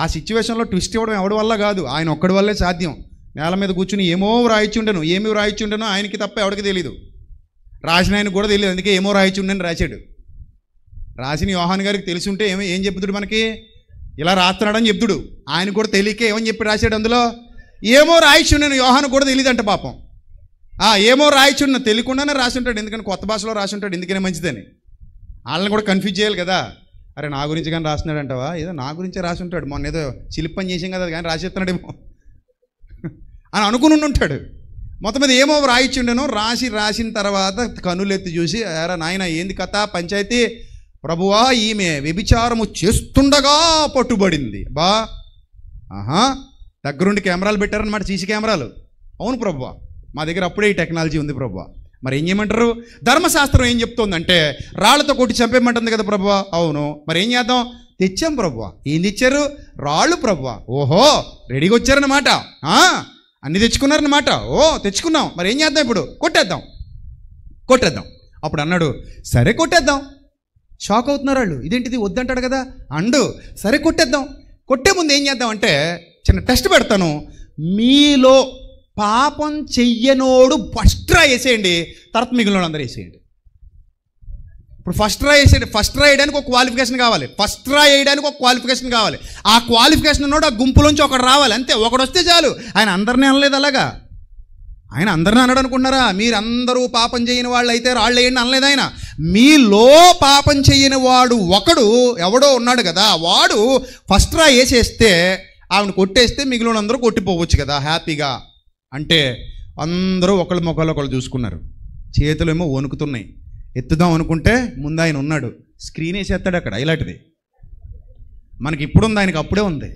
ఆ సిచ్యువేషన్లో ట్విస్ట్ ఇవ్వడం ఎవడి వల్ల కాదు, ఆయన ఒక్కడి వల్లే సాధ్యం. నేల మీద కూర్చుని ఏమీ రాయిచుండను ఆయనకి తప్ప ఎవరికి తెలియదు. రాసిన ఆయనకు కూడా తెలియదు, అందుకే ఏమో రాయిచుండని రాశాడు. రాసిన యోహాన్ గారికి తెలిసి ఉంటే ఏం చెప్తుడు మనకి, ఇలా రాస్తున్నాడని చెప్తుడు. ఆయన కూడా తెలియక ఏమని చెప్పి రాశాడు అందులో, ఏమో రాయిచుండను. యోహాను కూడా తెలియదంట పాపం. ఏమో రాయిచుండను తెలియకుండానే రాసి ఉంటాడు, ఎందుకని కొత్త భాషలో రాసి ఉంటాడు, ఎందుకనే మంచిదని. వాళ్ళని కూడా కన్ఫ్యూజ్ చేయాలి కదా. అరే నా గురించి కానీ రాస్తున్నాడు అంటావా, ఏదో నా గురించే రాసి ఉంటాడు, మొన్న ఏదో చిలిపని చేసాం కదా కానీ రాసేస్తున్నాడేమో అని అనుకుని ఉంటాడు. మొత్తం మీద ఏమో రాయిచుండెను. రాసిన తర్వాత కనులెత్తి చూసి, అరే నాయన ఏంది కథ పంచాయతీ, ప్రభువా ఈమె వ్యభిచారము చేస్తుండగా పట్టుబడింది. దగ్గరుండి కెమెరాలు పెట్టారనమాట, సీసీ కెమెరాలు. అవును ప్రభువా, మా దగ్గర అప్పుడే ఈ టెక్నాలజీ ఉంది ప్రభువా. మరి ఏం చేయమంటారు? ధర్మశాస్త్రం ఏం చెప్తోందంటే రాళ్లతో కొట్టి చంపేయమంటుంది కదా ప్రభువా. అవును, మరి ఏం చేద్దాం? తెచ్చాం ప్రభువా. ఏం తెచ్చారు? రాళ్ళు ప్రభువా. ఓహో, రెడీగా వచ్చారన్నమాట. అన్నీ తెచ్చుకున్నారన్నమాట. ఓ తెచ్చుకున్నాం, మరి ఏం చేద్దాం ఇప్పుడు? కొట్టేద్దాం. అప్పుడు అన్నాడు, సరే కొట్టేద్దాం. షాక్ అవుతున్నారు వాళ్ళు, ఇదేంటిది వద్దంటాడు కదా అండు. సరే కొట్టేద్దాం. కొట్టే ముందు ఏం చేద్దాం అంటే చిన్న టెస్ట్ పెడతాను. మీలో పాపం చెయ్యనోడు ఫస్ట్ ట్రై వేసేయండి, తర్వాత మిగిలిన అందరూ వేసేయండి. ఇప్పుడు ఫస్ట్ ట్రై వేసేయండి. ఫస్ట్ ట్రై వేయడానికి ఒక క్వాలిఫికేషన్ కావాలి. ఆ క్వాలిఫికేషన్ ఉన్నోడు ఆ గుంపులోంచి ఒకడు రావాలి, అంతే. ఒకడు వస్తే చాలు. ఆయన అందరినీ అనలేదు అలాగా. ఆయన అందరినీ అన్నాడు అనుకుంటున్నారా? మీరందరూ పాపం చేయని వాళ్ళు అయితే రాళ్ళు వేయండి అనలేదు ఆయన. మీలో పాపం చేయని వాడు ఒకడు ఎవడో ఉన్నాడు కదా, వాడు ఫస్ట్ ట్రై వేసేస్తే ఆవిడ కొట్టేస్తే మిగిలిన అందరూ కొట్టిపోవచ్చు కదా హ్యాపీగా. అంటే అందరూ ఒకళ్ళ ముఖాలు ఒకళ్ళు చూసుకున్నారు. చేతులు ఏమో వణుకుతున్నాయి. ఎత్తుదాం అనుకుంటే ముందు ఆయన ఉన్నాడు, స్క్రీన్ వేసేస్తాడు అక్కడ. ఇలాంటిది మనకి ఇప్పుడు ఉంది, ఆయనకి అప్పుడే ఉంది.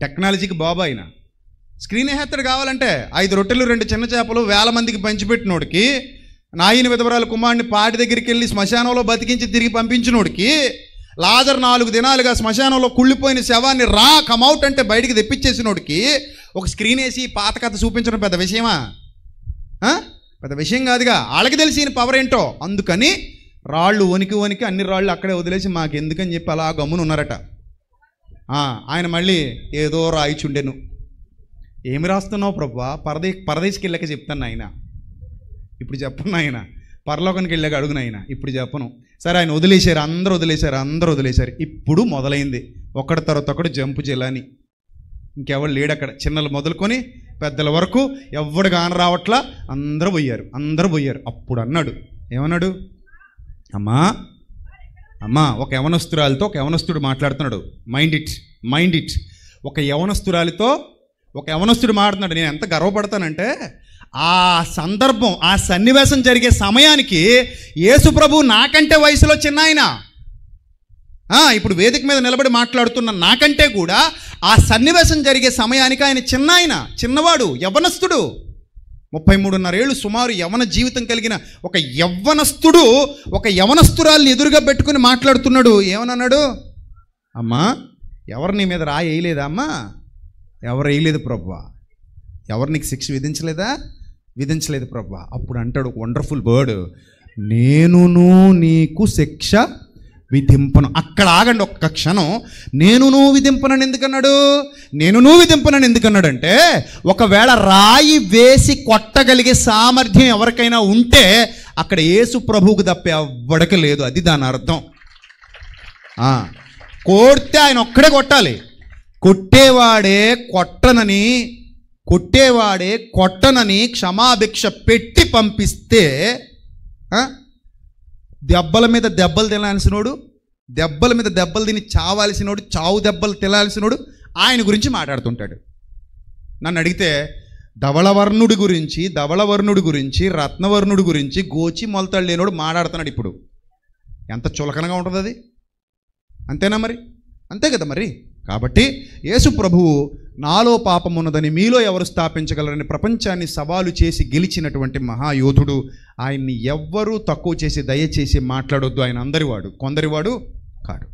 టెక్నాలజీకి బాబా ఆయన. స్క్రీన్ వేసేస్తాడు. కావాలంటే 5 రొట్టెలు 2 చిన్న చేపలు 1000 మందికి పంచిపెట్టినోడికి, నాయని విధవరాల కుమారుని పాటి దగ్గరికి వెళ్ళి శ్మశానంలో బతికించి తిరిగి పంపించినోడికి, లాజర్ 4 దినాలుగా శ్మశానంలో కుళ్ళిపోయిన శవాన్ని కమౌట్ అంటే బయటికి తెప్పించేసినోడికి ఒక స్క్రీన్ వేసి పాత కథ చూపించడం పెద్ద విషయమా? పెద్ద విషయం కాదుగా. వాళ్ళకి తెలిసి ఈయన పవర్ ఏంటో. అందుకని రాళ్ళు వణికి అన్ని రాళ్ళు అక్కడే వదిలేసి మాకెందుకని చెప్పి అలా గమ్మున ఉన్నారట. ఆయన మళ్ళీ ఏదో రాయిచుండెను. ఏమి రాస్తున్నావు ప్రభువా? పరదేశికి వెళ్ళాక చెప్తాను ఆయన. ఇప్పుడు చెప్పను ఆయన. పరలోకానికి వెళ్ళాక అడుగును ఆయన. ఇప్పుడు చెప్పను. సరే, ఆయన వదిలేశారు, అందరూ వదిలేశారు. ఇప్పుడు మొదలైంది ఒకటి తర్వాత ఒకటి జంపు జిల్లాని. ఇంకెవడు లేడు అక్కడ. చిన్నలు మొదలుకొని పెద్దల వరకు ఎవడు కాని రావట్లా. అందరూ పోయారు. అప్పుడు అన్నాడు, ఏమన్నాడు? అమ్మా ఒక యవనస్తురాలితో ఒక యవనస్తుడు మాట్లాడుతున్నాడు. Mind it. ఒక యవనస్తురాలితో ఒక యవనస్తుడు మాట్లాడుతున్నాడు. నేను ఎంత గర్వపడతానంటే ఆ సందర్భం, ఆ సన్నివేశం జరిగే సమయానికి యేసు ప్రభు నాకంటే వయసులో చిన్న ఆయన. ఇప్పుడు వేదిక మీద నిలబడి మాట్లాడుతున్న నాకంటే కూడా ఆ సన్నివేశం జరిగే సమయానికి ఆయన చిన్నవాడు, యవ్వనస్తుడు. 33.5 ఏళ్ళు సుమారు యవ్వన జీవితం కలిగిన ఒక యవ్వనస్తుడు ఒక యవ్వనస్తురాల్ని ఎదురుగా పెట్టుకుని మాట్లాడుతున్నాడు. ఏమన్నాడు? అమ్మా, ఎవరు నీ మీద రాయి వేయలేదా? అమ్మా, ఎవరు వేయలేదు ప్రభువా. ఎవరు నీకు శిక్ష విధించలేదు ప్రభువా. అప్పుడు అంటాడు ఒక వండర్ఫుల్ వర్డ్, నేనును నీకు శిక్ష విధింపను. అక్కడ ఆగండి ఒక్క క్షణం. నేనును విధింపనని ఎందుకన్నాడంటే ఒకవేళ రాయి వేసి కొట్టగలిగే సామర్థ్యం ఎవరికైనా ఉంటే అక్కడ యేసు ప్రభువుకు తప్ప ఎవ్వడికి లేదు. అది దాని అర్థం. కొడితే ఆయన ఒక్కడే కొట్టాలి. కొట్టేవాడే కొట్టనని క్షమాభిక్ష పెట్టి పంపిస్తే దెబ్బల మీద దెబ్బలు తినాల్సినోడు, దెబ్బల మీద దెబ్బలు తిని చావాల్సినోడు, చావు దెబ్బలు తినాల్సినోడు ఆయన గురించి మాట్లాడుతుంటాడు. నన్ను అడిగితే ధవళవర్ణుడి గురించి రత్నవర్ణుడి గురించి గోచి మొలతాడు లేనోడు మాట్లాడుతున్నాడు. ఇప్పుడు ఎంత చులకనగా ఉంటుంది అది. అంతేనా మరి? అంతే కదా మరి. కాబట్టి యేసు ప్రభువు నాలో పాపం ఉన్నదని మీలో ఎవరు స్థాపించగలరని ప్రపంచాన్ని సవాలు చేసి గెలిచినటువంటి మహాయోధుడు. ఆయన్ని ఎవ్వరూ తక్కువ చేసి దయచేసి మాట్లాడొద్దు. ఆయన అందరివాడు, కొందరివాడు కాడు.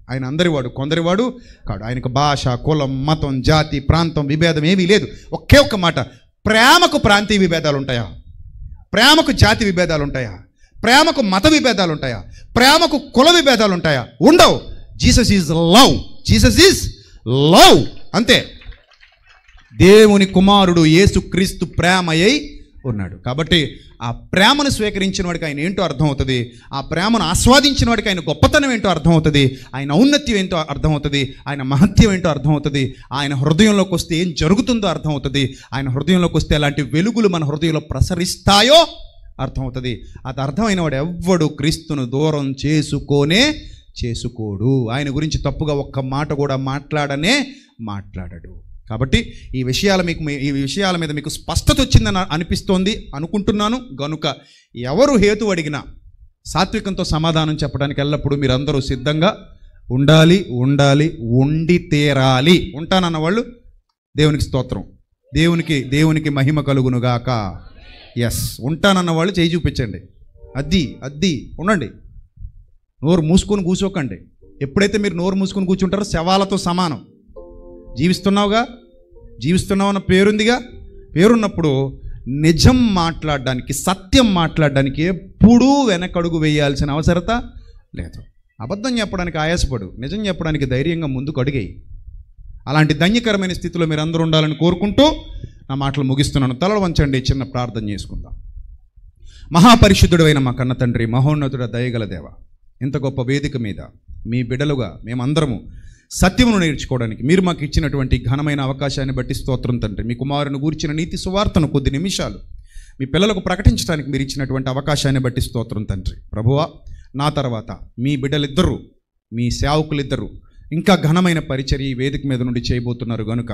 ఆయనకు భాష, కులం, మతం, జాతి, ప్రాంతం విభేదం ఏమీ లేదు. ఒకే ఒక్క మాట, ప్రేమకు ప్రాంతీయ విభేదాలు ఉంటాయా? ప్రేమకు జాతి విభేదాలు ఉంటాయా? ప్రేమకు మత విభేదాలు ఉంటాయా? ప్రేమకు కుల విభేదాలు ఉంటాయా? ఉండవు. Jesus is love. అంతే. దేవుని కుమారుడు యేసుక్రీస్తు ప్రేమయై ఉన్నాడు. కాబట్టి ఆ ప్రేమను స్వీకరించిన వాడికి ఆయన ఏంటో అర్థమవుతుంది. ఆ ప్రేమను ఆస్వాదించిన వాడికి ఆయన గొప్పతనం ఏంటో అర్థమవుతుంది. ఆయన ఔన్నత్యం ఏంటో అర్థమవుతుంది. ఆయన మహత్యం ఏంటో అర్థమవుతుంది. ఆయన హృదయంలోకి వస్తే ఏం జరుగుతుందో అర్థమవుతుంది. ఆయన హృదయంలోకి వస్తే ఎలాంటి వెలుగులు మన హృదయంలో ప్రసరిస్తాయో అర్థమవుతుంది. అది అర్థమైన వాడు ఎవ్వడు క్రీస్తును దూరం చేసుకోడు. ఆయన గురించి తప్పుగా ఒక్క మాట కూడా మాట్లాడడు. కాబట్టి ఈ విషయాల మీద మీకు స్పష్టత వచ్చిందని అనుకుంటున్నాను. గనుక ఎవరు హేతు అడిగినా సాత్వికంతో సమాధానం చెప్పడానికి ఎల్లప్పుడూ మీరందరూ సిద్ధంగా ఉండి తీరాలి. ఉంటానన్న వాళ్ళు దేవునికి స్తోత్రం. దేవునికి మహిమ కలుగునుగాక. ఎస్, ఉంటానన్న వాళ్ళు చేయి చూపించండి. అద్ది ఉండండి. నోరు మూసుకొని కూర్చోకండి. ఎప్పుడైతే మీరు నోరు మూసుకొని కూర్చుంటారో శవాలతో సమానం. జీవిస్తున్నామన్న పేరుందిగా. పేరున్నప్పుడు నిజం మాట్లాడడానికి, సత్యం మాట్లాడడానికి ఎప్పుడూ వెనకడుగు వేయాల్సిన అవసరత లేదు. అబద్ధం చెప్పడానికి ఆయాసపడు, నిజం చెప్పడానికి ధైర్యంగా ముందుకు అడిగేయి. అలాంటి ధన్యకరమైన స్థితిలో మీరు అందరూ ఉండాలని కోరుకుంటూ నా మాటలు ముగిస్తున్నాను. తలలు వంచండి, చిన్న ప్రార్థన చేసుకుందాం. మహాపరిశుద్ధుడైన మా కన్న తండ్రి, మహోన్నతుడ, దయగల దేవ, ఇంత గొప్ప వేదిక మీద మీ బిడ్డలుగా మేమందరము సత్యమును నేర్చుకోవడానికి మీరు మాకు ఇచ్చినటువంటి ఘనమైన అవకాశాన్ని బట్టి స్తోత్రం తండ్రి. మీ కుమారుని గూర్చిన నీతి సువార్తను కొద్ది నిమిషాలు మీ పిల్లలకు ప్రకటించడానికి మీరు ఇచ్చినటువంటి అవకాశాన్ని బట్టి స్తోత్రం తండ్రి. ప్రభువా, నా తర్వాత మీ బిడ్డలిద్దరూ, మీ సేవకులిద్దరూ ఇంకా ఘనమైన పరిచర్య ఈ వేదిక మీద నుండి చేయబోతున్నారు కనుక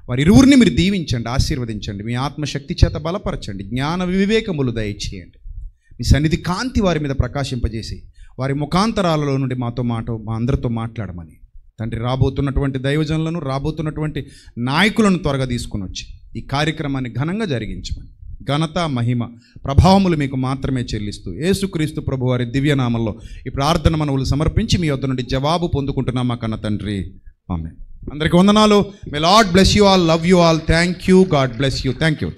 వారి ఇరువురిని మీరు దీవించండి, ఆశీర్వదించండి. మీ ఆత్మశక్తి చేత బలపరచండి, జ్ఞాన వివేకములు దయచేయండి. మీ సన్నిధి కాంతి వారి మీద ప్రకాశింపజేసి వారి ముఖాంతరాలలో నుండి మా అందరితో మాట్లాడమని తండ్రి, రాబోతున్నటువంటి దైవజనులను, రాబోతున్నటువంటి నాయకులను త్వరగా తీసుకుని వచ్చి ఈ కార్యక్రమాన్ని ఘనంగా జరిగించమని, ఘనత, మహిమ, ప్రభావములు మీకు మాత్రమే చెల్లిస్తూ యేసుక్రీస్తు ప్రభు వారి దివ్యనామంలో ఈ ప్రార్థన మనవులు సమర్పించి మీ వద్ద నుండి జవాబు పొందుకుంటున్నాం మా కన్న తండ్రి. ఆమేన్. అందరికీ వందనాలు. May Lord bless you all, love you all. Thank you. God bless you. Thank you.